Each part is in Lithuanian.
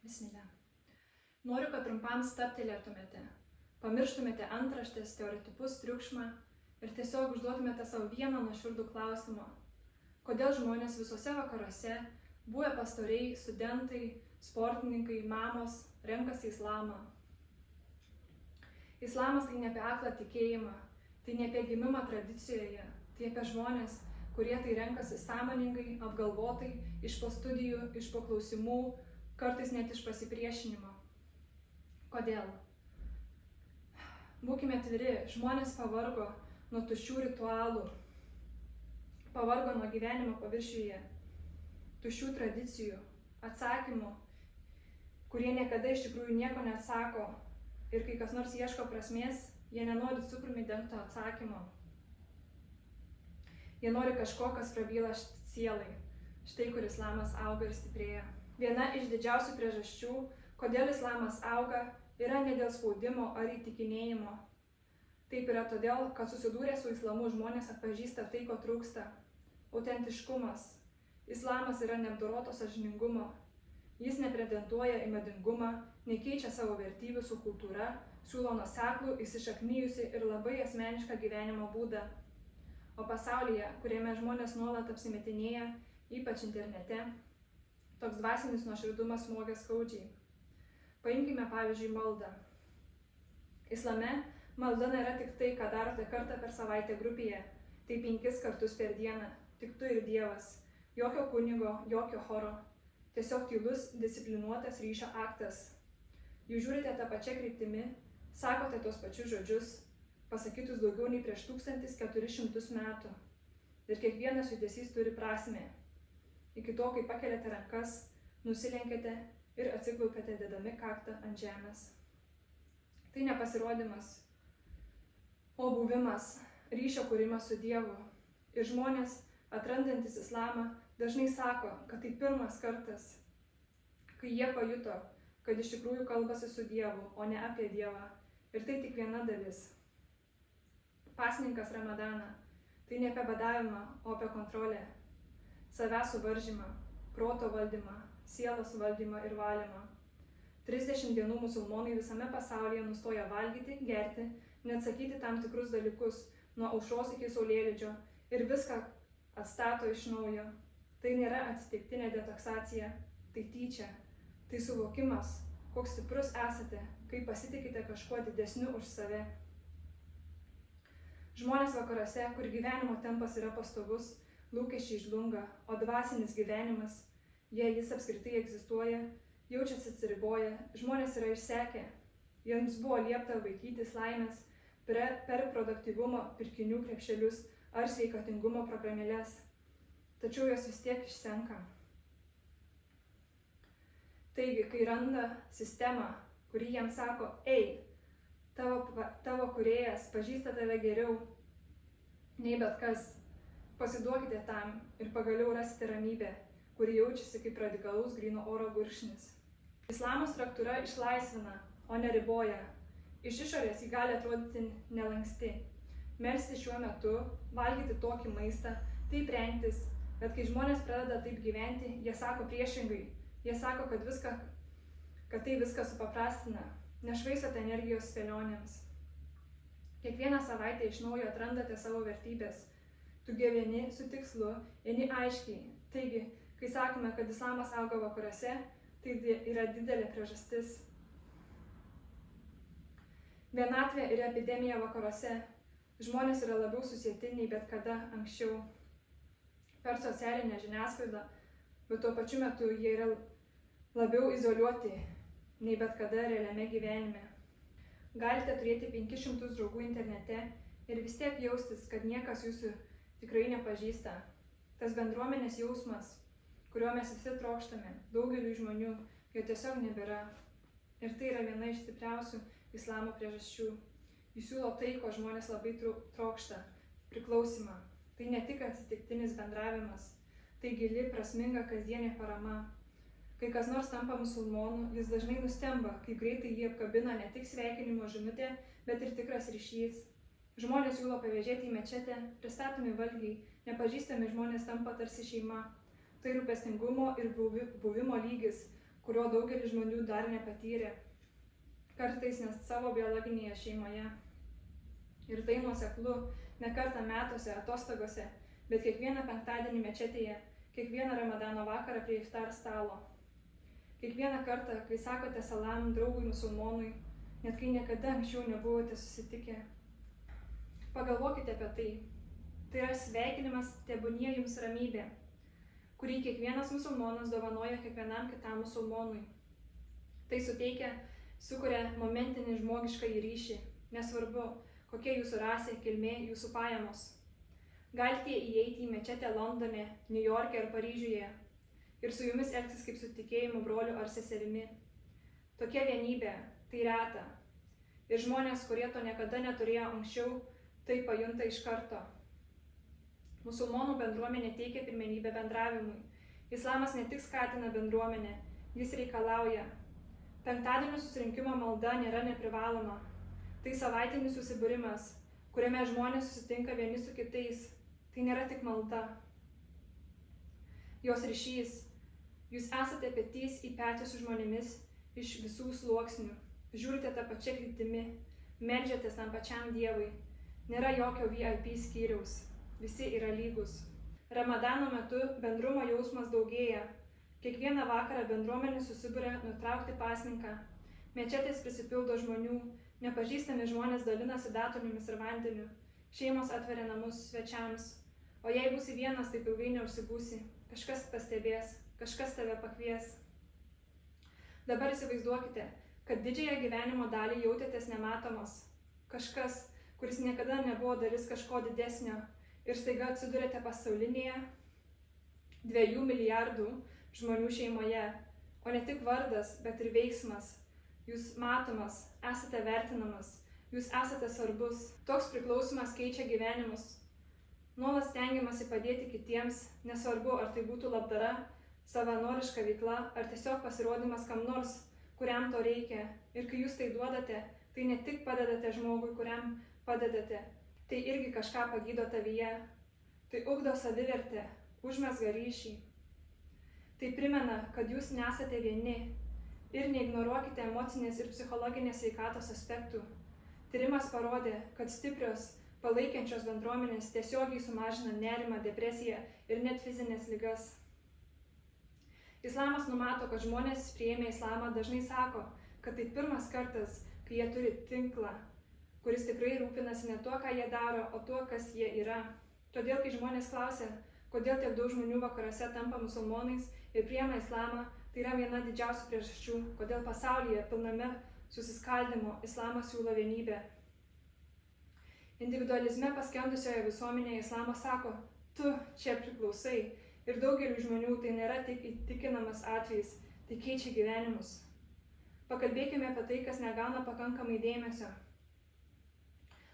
Bismillah. Noriu, kad trumpam stabtelėtumėte, pamirštumėte antraštės, stereotipus, triukšmą ir tiesiog užduotumėte savo vieną nuoširdų klausimą. Kodėl žmonės visose vakaruose, buvę pastoriai, studentai, sportininkai, mamos, renkasi islamą? Islamas tai ne apie aklą tikėjimą, tai ne apie gimimą tradicijoje, tai apie žmonės, kurie tai renkasi sąmoningai, apgalvotai, iš po studijų, iš po klausimų, kartais net iš pasipriešinimo. Kodėl? Būkime atviri, žmonės pavargo nuo tuščių ritualų, pavargo nuo gyvenimo paviršiuje, tuščių tradicijų, atsakymų, kurie niekada iš tikrųjų nieko neatsako ir kai kas nors ieško prasmės, jie nenori cukrumi dengto atsakymo. Jie nori kažko, kas prabyla sielai. Štai kur islamas auga ir stiprėja. Viena iš didžiausių priežasčių, kodėl islamas auga, yra ne dėl spaudimo ar įtikinėjimo. Taip yra todėl, kad susidūrę su islamu žmonės atpažįsta tai, ko trūksta. Autentiškumas. Islamas yra neapdoroto sąžiningumo. Jis nepretenduoja į madingumą, nekeičia savo vertybių su kultūra, siūlo nuoseklų, įsišaknijusi ir labai asmenišką gyvenimo būdą. O pasaulyje, kuriame žmonės nuolat apsimetinėja, ypač internete, toks dvasinis nuoširdumas smogia skaudžiai. Paimkime pavyzdžiui maldą. Islame malda nėra tik tai, ką darote kartą per savaitę grupėje, tai 5 kartus per dieną, tik tu ir Dievas, jokio kunigo, jokio choro, tiesiog tylus, disciplinuotas ryšio aktas. Jūs žiūrite tą pačią kryptimį, sakote tos pačius žodžius, pasakytus daugiau nei prieš 1400 metų. Ir kiekvienas judesys turi prasmę. Iki to, kai pakeliate rankas, nusilenkėte ir atsiklaupėte dėdami kaktą ant žemės. Tai ne pasirodymas, o buvimas, ryšio kūrimas su Dievu. Ir žmonės, atrandantis islamą, dažnai sako, kad tai pirmas kartas, kai jie pajuto, kad iš tikrųjų kalbasi su Dievu, o ne apie Dievą. Ir tai tik viena dalis. Pasninkas Ramadaną. Tai ne apie badavimą, o apie kontrolę. Savęs suvaržymą, proto valdymą, sielos valdymą ir valymą. 30 dienų musulmonai visame pasaulyje nustoja valgyti, gerti, neatsakyti tam tikrus dalykus, nuo aušros iki saulėlydžio ir viską atstato iš naujo. Tai nėra atsitiktinė detoksacija, tai tyčia, tai suvokimas, koks stiprus esate, kai pasitikite kažkuo didesniu už save. Žmonės vakaruose, kur gyvenimo tempas yra pastovus, lūkesčiai žlunga, o dvasinis gyvenimas, jei jis apskritai egzistuoja, jaučiasi atsiriboję, žmonės yra išsekę, jiems buvo liepta vaikytis laimės per produktyvumo pirkinių krepšelius ar sveikatingumo programėles, tačiau jos vis tiek išsenka. Taigi, kai randa sistemą, kuri jiems sako, ei, tavo kūrėjas pažįsta tave geriau nei bet kas, pasiduokite tam ir pagaliau rasite ramybę, kuri jaučiasi kaip radikalaus gryno oro gurkšnis. Islamo struktūra išlaisvina, o neriboja. Iš išorės ji gali atrodyti nelanksti. Melsti šiuo metu, valgyti tokį maistą, taip rengtis, bet kai žmonės pradeda taip gyventi, jie sako priešingai. Jie sako, kad tai viską supaprastina. Nešvaistote energijos spėlionėms. Kiekvieną savaitę iš naujo atrandate savo vertybės. Tu gyveni su tikslu, eini aiškiai. Taigi, kai sakome, kad islamas auga vakaruose, tai yra didelė priežastis. Vienatvė ir epidemija vakaruose. Žmonės yra labiau susieti nei bet kada anksčiau. Per socialinę žiniasklaidą, bet tuo pačiu metu jie yra labiau izoliuoti nei bet kada realiame gyvenime. Galite turėti 500 draugų internete ir vis tiek jaustis, kad niekas jūsų tikrai nepažįsta. Tas bendruomenės jausmas, kurio mes visi trokštame, daugeliu žmonių, jo tiesiog nebėra. Ir tai yra viena iš stipriausių islamo priežasčių. Jis siūlo tai, ko žmonės labai trokšta – priklausimą. Tai ne tik atsitiktinis bendravimas, tai gili, prasminga kasdienė parama. Kai kas nors tampa musulmonu, jis dažnai nustemba, kaip greitai jį apkabina ne tik sveikinimo žinutė, bet ir tikras ryšys. Žmonės siūlo pavėžėti į mečetę, pristatomi valgiai, nepažįstami žmonės tampa tarsi šeima. Tai rūpestingumo ir buvimo lygis, kurio daugelis žmonių dar nepatyrė, kartais net savo biologinėje šeimoje. Ir tai nuoseklu ne kartą metuose, atostogose, bet kiekvieną penktadienį mečetėje, kiekvieną Ramadano vakarą prie iftar stalo. Kiekvieną kartą, kai sakote salam draugui musulmonui, net kai niekada anksčiau nebuvote susitikę. Pagalvokite apie tai. Tai yra sveikinimas tebūnie jums ramybė, kurį kiekvienas musulmonas dovanoja kiekvienam kitam musulmonui. Tai sukuria momentinį žmogišką ryšį, nesvarbu, kokia jūsų rasė, kilmė, jūsų pajamos. Galite įeiti į mečetę Londone, Niujorke ar Paryžiuje ir su jumis elgsis kaip su tikėjimu broliu ar seserimi. Tokia vienybė, tai reta. Ir žmonės, kurie to niekada neturėjo anksčiau, tai pajunta iš karto. Musulmonų bendruomenė teikia pirmenybę bendravimui. Islamas ne tik skatina bendruomenę, jis reikalauja. Penktadienio susirinkimo malda nėra neprivaloma. Tai savaitinis susibūrimas, kuriame žmonės susitinka vieni su kitais. Tai nėra tik malda. Jos ryšys. Jūs esate petys į petį su žmonėmis iš visų sluoksnių. Žiūrite tą pačią kryptimi, meldžiatės tam pačiam Dievui. Nėra jokio VIP skyriaus. Visi yra lygus. Ramadano metu bendrumo jausmas daugėja. Kiekvieną vakarą bendruomenė susiburia nutraukti pasninką. Mečetės prisipildo žmonių, nepažįstami žmonės dalinasi datulėmis ir vandeniu. Šeimos atveria namus svečiams. O jei būsi vienas, taip ilgai neužsibūsi. Kažkas pastebės, kažkas tave pakvies. Dabar įsivaizduokite, kad didžiąją gyvenimo dalį jautėtės nematomas. Kažkas, kuris niekada nebuvo dalis kažko didesnio. Ir staiga atsidurėte pasaulinėje 2 milijardų žmonių šeimoje, o ne tik vardas, bet ir veiksmas. Jūs matomas, esate vertinamas, jūs esate svarbus. Toks priklausimas keičia gyvenimus. Nuolat stengiamasi padėti kitiems, nesvarbu, ar tai būtų labdara, savanoriška veikla, ar tiesiog pasirodymas kam nors, kuriam to reikia. Ir kai jūs tai duodate, tai ne tik padedate žmogui, kuriam padedate, tai irgi kažką pagydo tavyje. Tai ugdo savivertę, užmezga ryšį. Tai primena, kad jūs nesate vieni ir neignoruokite emocinės ir psichologinės sveikatos aspektų. Tyrimas parodė, kad stiprios, palaikiančios bendruomenės tiesiogiai sumažina nerimą, depresiją ir net fizinės ligas. Islamas numato, kad žmonės priėmę islamą dažnai sako, kad tai pirmas kartas, kai jie turi tinklą, kuris tikrai rūpinasi ne tuo, ką jie daro, o tuo, kas jie yra. Todėl, kai žmonės klausia, kodėl tiek daug žmonių vakaruose tampa musulmonais ir priima islamą, tai yra viena didžiausių priežasčių, kodėl pasaulyje pilname susiskaldimo islamas siūlo vienybę. Individualizme paskendusioje visuomenėje islamas sako, tu čia priklausai. Ir daugeliu žmonių tai nėra tik įtikinamas atvejis, tai keičia gyvenimus. Pakalbėkime apie tai, kas negauna pakankamai dėmesio.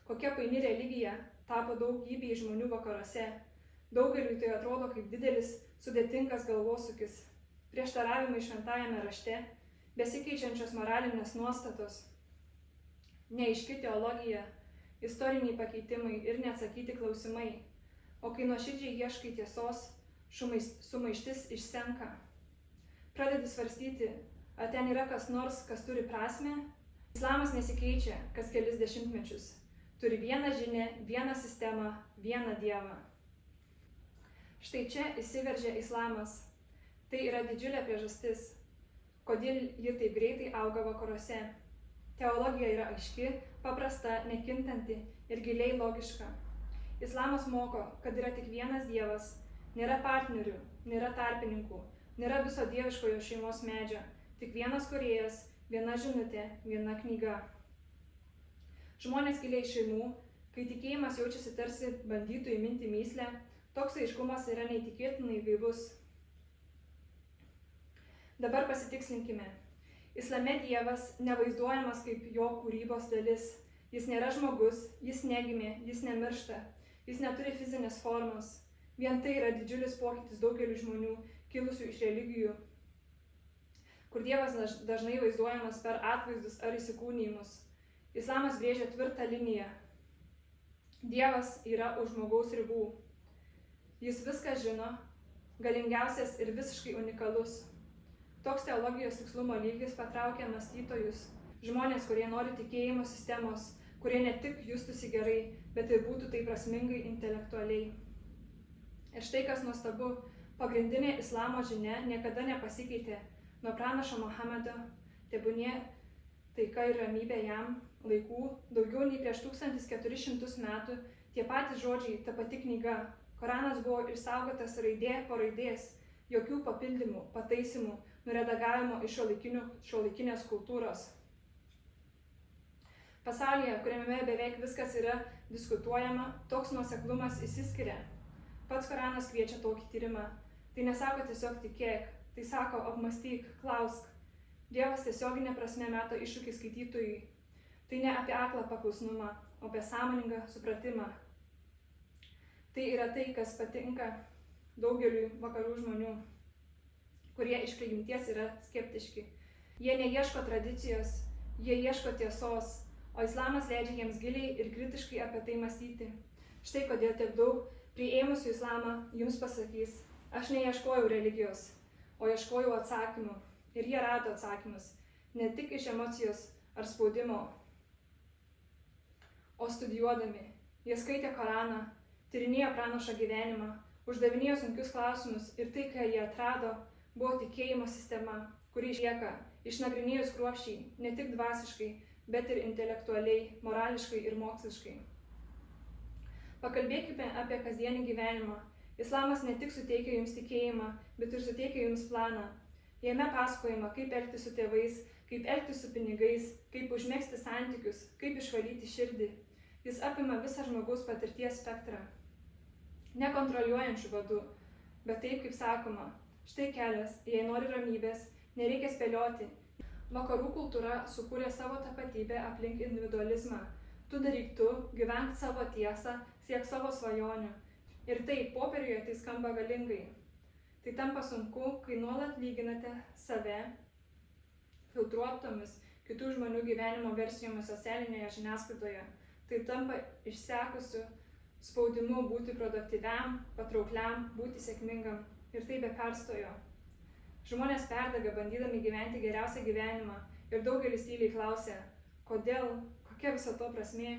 Kokia paini religija tapo daugybei žmonių vakaruose. Daugeliui tai atrodo kaip didelis, sudėtingas galvosūkis, prieštaravimai šventajame rašte, besikeičiančios moralinės nuostatos, neaiški teologija, istoriniai pakeitimai ir neatsakyti klausimai. O kai nuoširdžiai ieškai tiesos, sumaištis išsenka. Pradedi svarstyti, ar ten yra kas nors, kas turi prasmę. Islamas nesikeičia kas kelis dešimtmečius. Turi vieną žinią, vieną sistemą, vieną Dievą. Štai čia įsiveržia islamas. Tai yra didžiulė priežastis, kodėl ji taip greitai auga vakaruose. Teologija yra aiški, paprasta, nekintanti ir giliai logiška. Islamas moko, kad yra tik vienas Dievas, nėra partnerių, nėra tarpininkų, nėra viso dieviškojo šeimos medžio, tik vienas kūrėjas, viena žinutė, viena knyga. Žmonės kilę iš šeimų, kai tikėjimas jaučiasi tarsi bandytų įminti mįslę, toks aiškumas yra neįtikėtinai gaivus. Dabar pasitikslinkime. Islame Dievas nevaizduojamas kaip jo kūrybos dalis. Jis nėra žmogus, jis negimė, jis nemiršta, jis neturi fizinės formos. Vien tai yra didžiulis pokytis daugeliu žmonių, kilusių iš religijų, kur Dievas dažnai vaizduojamas per atvaizdus ar įsikūnijimus. Islamas brėžia tvirtą liniją. Dievas yra už žmogaus ribų. Jis viską žino, galingiausias ir visiškai unikalus. Toks teologijos tikslumo lygis patraukia mąstytojus, žmonės, kurie nori tikėjimo sistemos, kurie ne tik justųsi gerai, bet ir būtų tai prasmingai intelektualiai. Ir štai kas nuostabu, pagrindinė islamo žinia niekada nepasikeitė nuo pranašo Mohamedo, tebūnie taika ir ramybė jam, laikų, daugiau nei prieš 1400 metų, tie patys žodžiai, ta pati knyga. Koranas buvo išsaugotas raidė po raidės, jokių papildymų, pataisimų, nuredagavimo iš šiuolaikinės kultūros. Pasaulyje, kuriame beveik viskas yra diskutuojama, toks nuoseklumas išsiskiria. Pats Koranas kviečia tokį tyrimą. Tai nesako tiesiog tikėk, tai sako apmąstyk, klausk. Dievas tiesioginė prasme meta iššūkį skaitytojui. Tai ne apie aklą paklusnumą, o apie sąmoningą supratimą. Tai yra tai, kas patinka daugeliui vakarų žmonių, kurie iš prigimties yra skeptiški. Jie neieško tradicijos, jie ieško tiesos, o islamas leidžia jiems giliai ir kritiškai apie tai mąstyti. Štai kodėl tiek daug priėmusių islamą jums pasakys, aš neieškojau religijos, o ieškojau atsakymų. Ir jie rado atsakymus, ne tik iš emocijos ar spaudimo, o studijuodami. Jie skaitė Koraną, tyrinėjo pranašo gyvenimą, uždavinėjo sunkius klausimus ir tai, ką jie atrado, buvo tikėjimo sistema, kuri išlieka, išnagrinėjus kruopščiai, ne tik dvasiškai, bet ir intelektualiai, morališkai ir moksliškai. Pakalbėkime apie kasdienį gyvenimą. Islamas ne tik suteikia jums tikėjimą, bet ir suteikia jums planą. Jame pasakojama, kaip elgtis su tėvais, kaip elgtis su pinigais, kaip užmegzti santykius, kaip išvalyti širdį. Jis apima visą žmogaus patirties spektrą. Nekontroliuojančių vadų, bet taip, kaip sakoma, štai kelias, jei nori ramybės, nereikia spėlioti. Vakarų kultūra sukūrė savo tapatybę aplink individualizmą. Tu daryk tu, gyvenk savo tiesą, siek savo svajonių. Ir taip, popieriuje tai skamba galingai. Tai tampa sunku, kai nuolat lyginate save filtruotomis kitų žmonių gyvenimo versijomis socialinėje žiniasklaidoje. Tai tampa išsekusiu spaudimu būti produktyviam, patraukliam, būti sėkmingam. Ir tai be perstojo. Žmonės perdega bandydami gyventi geriausią gyvenimą ir daugelis tyliai klausia, kodėl, kokia viso to prasmė.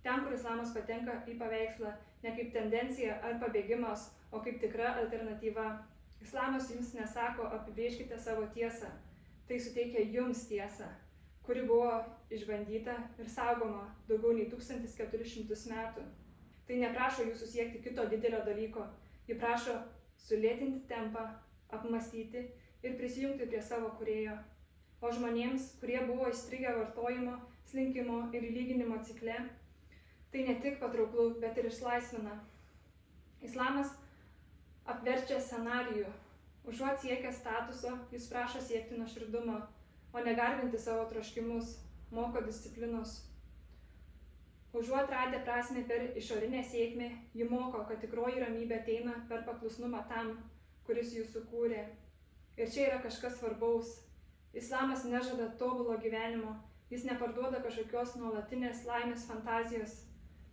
Ten, kur islamas patenka į paveikslą, ne kaip tendencija ar pabėgimas, o kaip tikra alternatyva. Islamas jums nesako, apibrėžkite savo tiesą. Tai suteikia jums tiesą, kuri buvo išbandyta ir saugoma daugiau nei 1400 metų. Tai neprašo jūsų siekti kito didelio dalyko. Ji prašo sulėtinti tempą, apmąstyti ir prisijungti prie savo kūrėjo. O žmonėms, kurie buvo įstrigę vartojimo, slinkimo ir lyginimo cikle, tai ne tik patrauklu, bet ir išlaisvina. Islamas apverčia scenarijų. Užuot siekia statuso, jis prašo siekti nuoširdumo, o ne garbinti savo troškimus, moko disciplinos. Užuot radę prasmę per išorinę sėkmę, ji moko, kad tikroji ramybė ateina per paklusnumą tam, kuris jus sukūrė. Ir čia yra kažkas svarbaus. Islamas nežada tobulo gyvenimo, jis neparduoda kažkokios nuolatinės laimės fantazijos.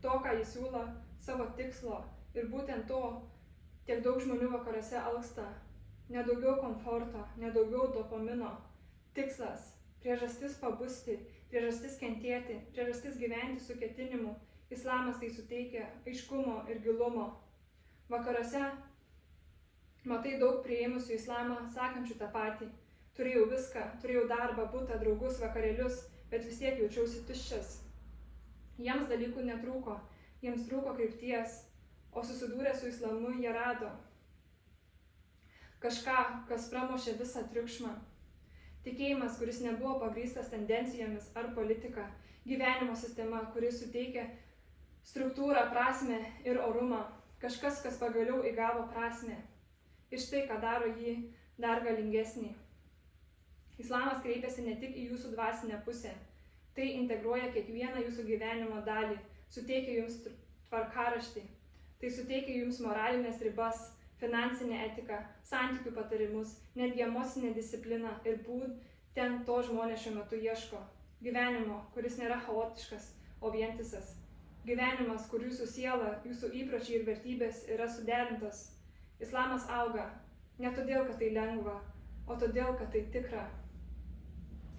To, ką jis siūlo, savo tikslo ir būtent to tiek daug žmonių vakaruose alksta. Ne daugiau komforto, ne daugiau dopamino. Tikslas, priežastis pabusti, priežastis kentėti, priežastis gyventi su ketinimu. Islamas tai suteikia aiškumo ir gilumo. Vakaruose matai daug priėmusių islamą sakančių tą patį. Turėjau viską, turėjau darbą, butą, draugus, vakarėlius, bet vis tiek jaučiausi tuščias. Jiems dalykų netrūko, jiems trūko krypties, o susidūrę su islamu jie rado kažką, kas pramušė visą triukšmą. Tikėjimas, kuris nebuvo pagrįstas tendencijomis ar politika, gyvenimo sistema, kuris suteikia struktūrą, prasmę ir orumą, kažkas, kas pagaliau įgavo prasmę. Ir štai, ką daro jį dar galingesnį. Islamas kreipiasi ne tik į jūsų dvasinę pusę. Tai integruoja kiekvieną jūsų gyvenimo dalį, suteikia jums tvarkaraštį. Tai suteikia jums moralinės ribas, finansinę etiką, santykių patarimus, netgi emocinę discipliną ir būtent to žmonės šiuo metu ieško. Gyvenimo, kuris nėra chaotiškas, o vientisas. Gyvenimas, kur jūsų siela, jūsų įpročiai ir vertybės yra suderintos. Islamas auga, ne todėl, kad tai lengva, o todėl, kad tai tikra.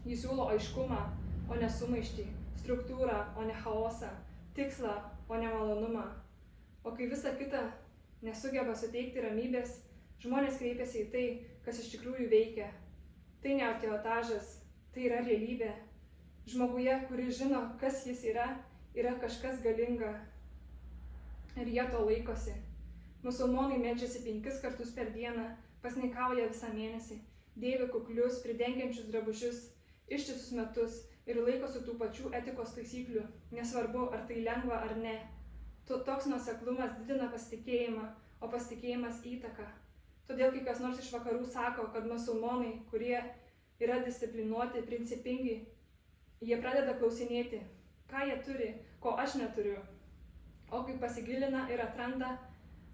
Jis siūlo aiškumą, o ne sumaištį, struktūrą, o ne chaosą, tikslą, o ne malonumą. O kai visa kita nesugeba suteikti ramybės, žmonės kreipiasi į tai, kas iš tikrųjų veikia. Tai ne ateotažas, tai yra realybė. Žmoguje, kuris žino, kas jis yra kažkas galinga. Ir jie to laikosi. Musulmonai meldžiasi 5 kartus per dieną, pasninkauja visą mėnesį, dėvi kuklius, pridengiančius drabužius, ištisus metus ir laikosi tų pačių etikos taisyklių, nesvarbu, ar tai lengva ar ne. Toks nuoseklumas didina pasitikėjimą, o pasitikėjimas įtaką. Todėl kai kas nors iš vakarų sako, kad musulmonai, kurie yra disciplinuoti, principingi, jie pradeda klausinėti, ką jie turi, ko aš neturiu. O kai pasigilina ir atranda,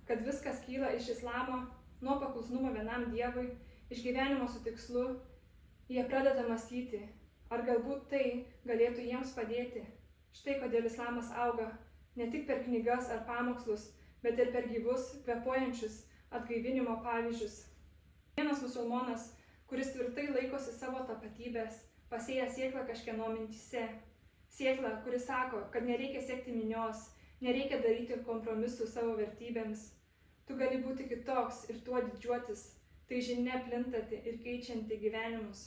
kad viskas kyla iš islamo, nuo paklusnumo vienam dievui, iš gyvenimo su tikslu, jie pradeda mąstyti, ar galbūt tai galėtų jiems padėti. Štai kodėl islamas auga ne tik per knygas ar pamokslus, bet ir per gyvus, kvėpuojančius atgaivinimo pavyzdžius. Vienas musulmonas, kuris tvirtai laikosi savo tapatybės, pasėja sėklą kažkieno mintyse. Sėklą, kuris sako, kad nereikia siekti minios, nereikia daryti kompromisų savo vertybėms. Tu gali būti kitoks ir tuo didžiuotis. Tai žinia plintanti ir keičianti gyvenimus.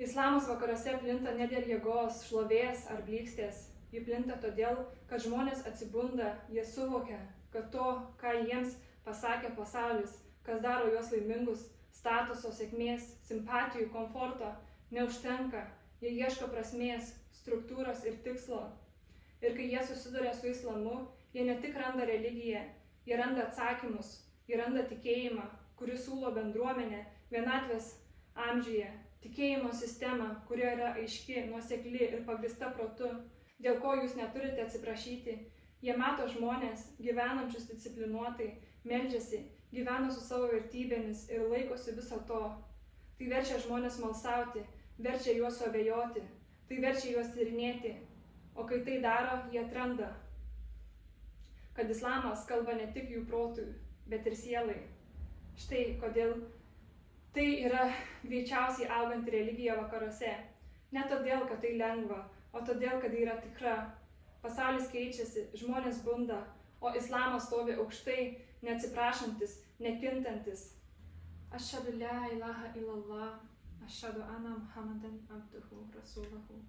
Islamas vakaruose plinta ne dėl jėgos, šlovės ar blykstės. Ji plinta todėl, kad žmonės atsibunda, jie suvokia, kad to, ką jiems pasakė pasaulis, kas daro juos laimingus, statuso, sėkmės, simpatijų, komforto, neužtenka. Jie ieško prasmės, struktūros ir tikslo. Ir kai jie susiduria su islamu, jie ne tik randa religiją, jie randa atsakymus, jie randa tikėjimą, kuris siūlo bendruomenę vienatvės amžiuje, tikėjimo sistemą, kuri yra aiški, nuosekli ir pagrįsta protu, dėl ko jūs neturite atsiprašyti. Jie mato žmonės, gyvenančius disciplinuotai, meldžiasi, gyvena su savo vertybėmis ir laikosi viso to. Tai verčia žmonės malsauti, verčia juos suabejoti, tai verčia juos tyrinėti. O kai tai daro, jie atranda, kad islamas kalba ne tik jų protui, bet ir sielai. Štai kodėl tai yra greičiausiai auganti religija vakaruose. Ne todėl, kad tai lengva, o todėl, kad yra tikra. Pasaulis keičiasi, žmonės bunda, o islamas stovi aukštai, neatsiprašantis, nekintantis. Ašhadu la ilaha illallah, ašhadu anna Muhammadan abduhu rasuluhu.